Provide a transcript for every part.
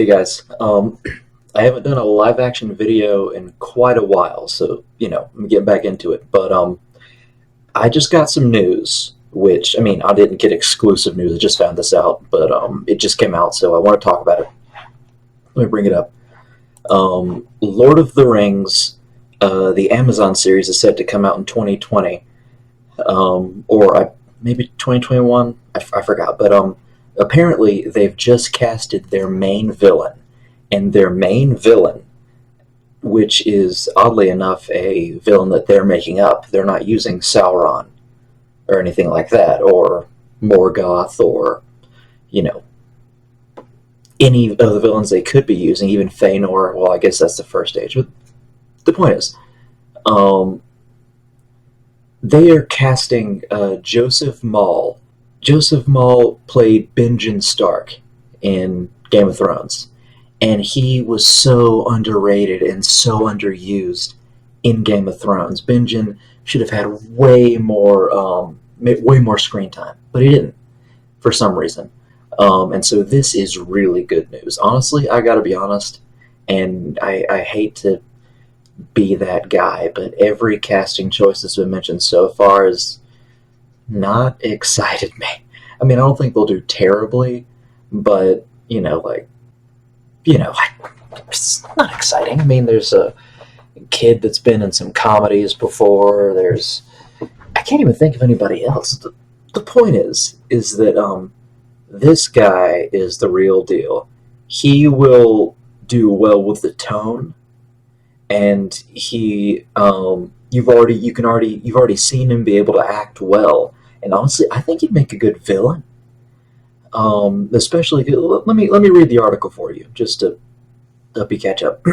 Hey guys, I haven't done a live action video in quite a while, so I'm getting back into it. But I just got some news, which I didn't get exclusive news. I just found this out, but it just came out, so I want to talk about it. Let me bring it up. Lord of the Rings, the Amazon series is set to come out in 2020, maybe 2021. I forgot, but apparently they've just casted their main villain, and their main villain, which is oddly enough a villain that they're making up. They're not using Sauron or anything like that, or Morgoth, or you know any of the villains they could be using, even Feanor. Well, I guess that's the first stage. But the point is, um, they are casting Joseph Maul. Joseph Maul played Benjen Stark in Game of Thrones, and he was so underrated and so underused in Game of Thrones. Benjen should have had way more screen time, but he didn't for some reason. And so this is really good news. Honestly, I got to be honest, and I hate to be that guy, but every casting choice that's been mentioned so far has not excited me. I don't think they'll do terribly, but it's not exciting. There's a kid that's been in some comedies before. I can't even think of anybody else. The point is that this guy is the real deal. He will do well with the tone, and you've already seen him be able to act well. And honestly, I think he'd make a good villain. Especially, let me read the article for you just to help you catch up.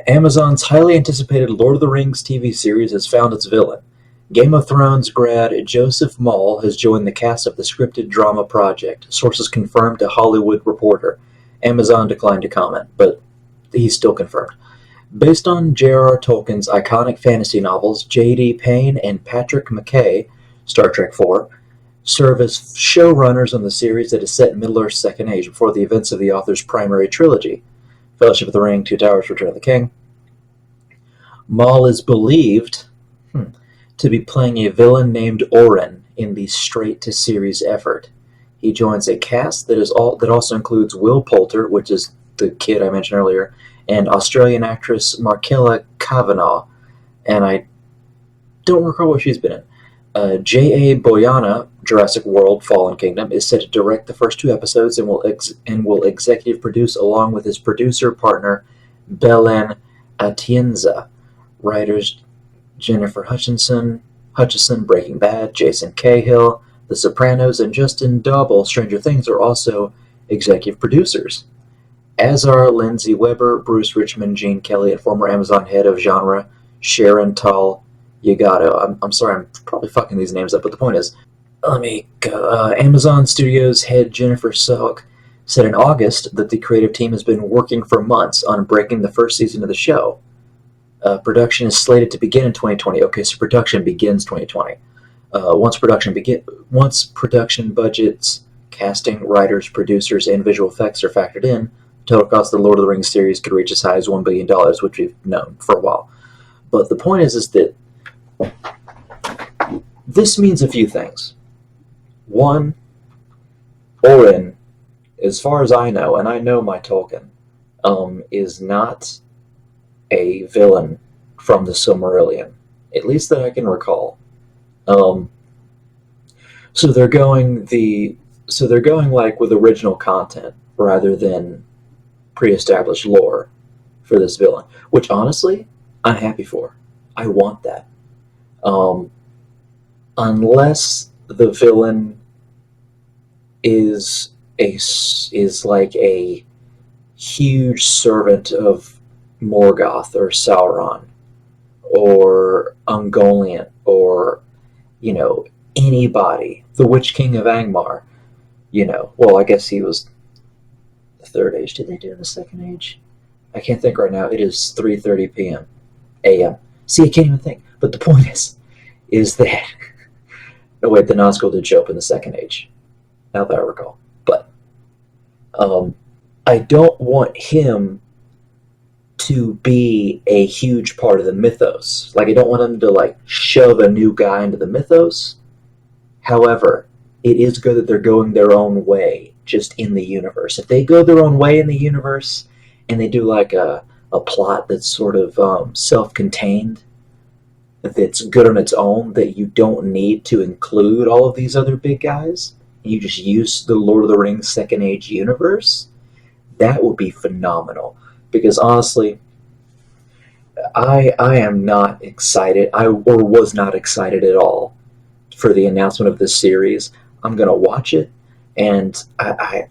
Amazon's highly anticipated Lord of the Rings TV series has found its villain. Game of Thrones grad Joseph Maul has joined the cast of the scripted drama project, sources confirmed to Hollywood Reporter. Amazon declined to comment, but he's still confirmed. Based on J.R.R. Tolkien's iconic fantasy novels, J.D. Payne and Patrick McKay, Star Trek IV, serve as showrunners on the series that is set in Middle-earth's Second Age before the events of the author's primary trilogy, Fellowship of the Ring, Two Towers, Return of the King. Maul is believed to be playing a villain named Oren in the straight-to-series effort. He joins a cast that also includes Will Poulter, which is the kid I mentioned earlier, and Australian actress Markella Kavanagh, and I don't recall what she's been in. J.A. Boyana, Jurassic World: Fallen Kingdom, is set to direct the first two episodes and will executive produce along with his producer partner Belen Atienza. Writers Jennifer Hutchison, Breaking Bad, Jason Cahill, The Sopranos, and Justin Daubel, Stranger Things, are also executive producers, as are Lindsay Weber, Bruce Richmond, Gene Kelly, and former Amazon head of genre Sharon Tal Yagato. I'm sorry, I'm probably fucking these names up, but the point is, let me go. Amazon Studios head Jennifer Salk said in August that the creative team has been working for months on breaking the first season of the show. Production is slated to begin in 2020. Okay, so production begins 2020. Once production budgets, casting, writers, producers, and visual effects are factored in, the total cost of the Lord of the Rings series could reach as high as $1 billion, which we've known for a while. But the point is that this means a few things. One, Oren, as far as I know, and I know my Tolkien, is not a villain from the Silmarillion, at least that I can recall. So they're going like with original content rather than pre-established lore for this villain, which honestly I'm happy for. I want that. Unless the villain is like a huge servant of Morgoth or Sauron or Ungoliant or anybody, the Witch King of Angmar. Well, I guess he was the Third Age. Did they do the Second Age? I can't think right now. It is 3:30 p.m. a.m. See, I can't even think. But the point is that no, wait, the Nazgul did show up in the Second Age, now that I recall. But Um, I don't want him to be a huge part of the mythos. Like, I don't want him to like shove a new guy into the mythos. However, it is good that they're going their own way just in the universe. If they go their own way in the universe and they do like a plot that's sort of self-contained, that's good on its own, that you don't need to include all of these other big guys, and you just use the Lord of the Rings Second Age universe, that would be phenomenal. Because honestly, I am not excited. Or was not excited at all for the announcement of this series. I'm gonna watch it, and I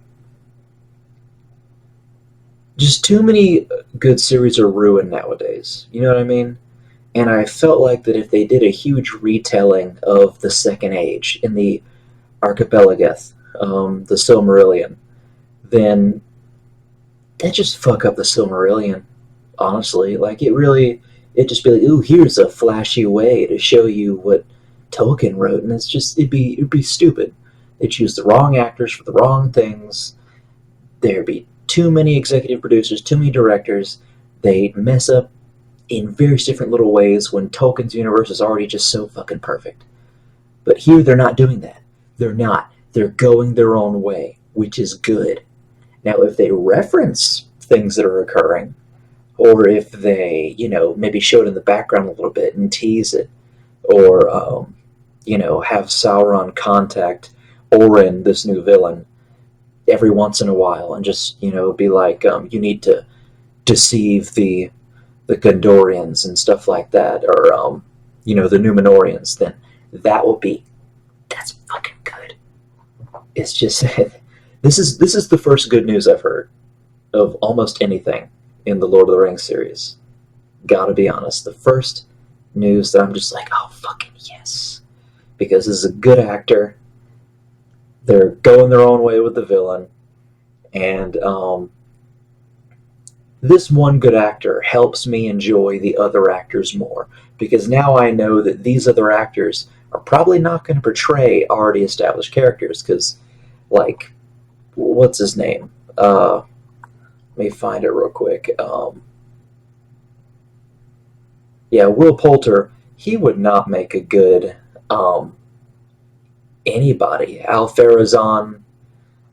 just too many good series are ruined nowadays. You know what I mean? And I felt like that if they did a huge retelling of the Second Age in the Archipelageth, the Silmarillion, then that just fuck up the Silmarillion. Honestly, like it just be like, ooh, here's a flashy way to show you what Tolkien wrote, and it'd be stupid. They choose the wrong actors for the wrong things. There'd be too many executive producers, too many directors. They mess up in various different little ways when Tolkien's universe is already just so fucking perfect. But here they're not doing that. They're not. They're going their own way, which is good. Now, if they reference things that are occurring, or if they, maybe show it in the background a little bit and tease it, or, have Sauron contact Orin, this new villain, every once in a while, and just, be like, you need to deceive the Gondorians and stuff like that, or the Numenorians, then that will be that's fucking good. It's just this is the first good news I've heard of almost anything in the Lord of the Rings series. Gotta be honest, the first news that I'm just like, oh fucking yes, because this is a good actor. They're going their own way with the villain, and this one good actor helps me enjoy the other actors more, because now I know that these other actors are probably not going to portray already established characters. Because, like, what's his name? Let me find it real quick. Yeah, Will Poulter. He would not make a good anybody. Al Farazan,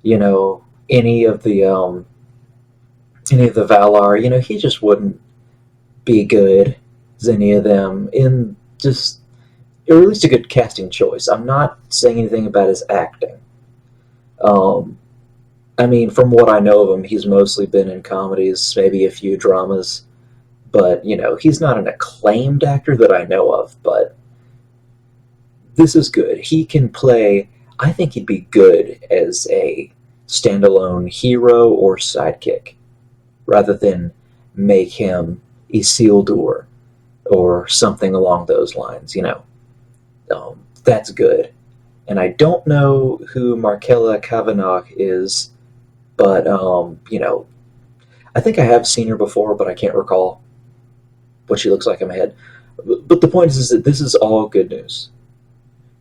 any of the Valar. He just wouldn't be good as any of them in just or at least a good casting choice. I'm not saying anything about his acting. Um, I mean, from what I know of him, he's mostly been in comedies, maybe a few dramas, but he's not an acclaimed actor that I know of. But this is good. He can play. I think he'd be good as a standalone hero or sidekick, rather than make him Isildur or something along those lines. That's good. And I don't know who Markella Kavanagh is, but I think I have seen her before, but I can't recall what she looks like in my head. But the point is that this is all good news.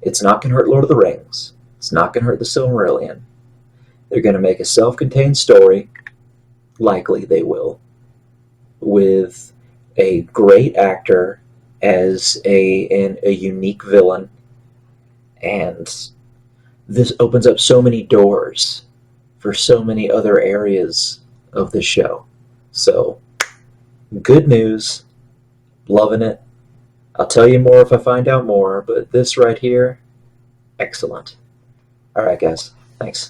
It's not going to hurt Lord of the Rings. It's not going to hurt the Silmarillion. They're going to make a self-contained story, likely they will, with a great actor as a unique villain, and this opens up so many doors for so many other areas of the show. So, good news. Loving it. I'll tell you more if I find out more, but this right here, excellent. Alright, guys. Thanks.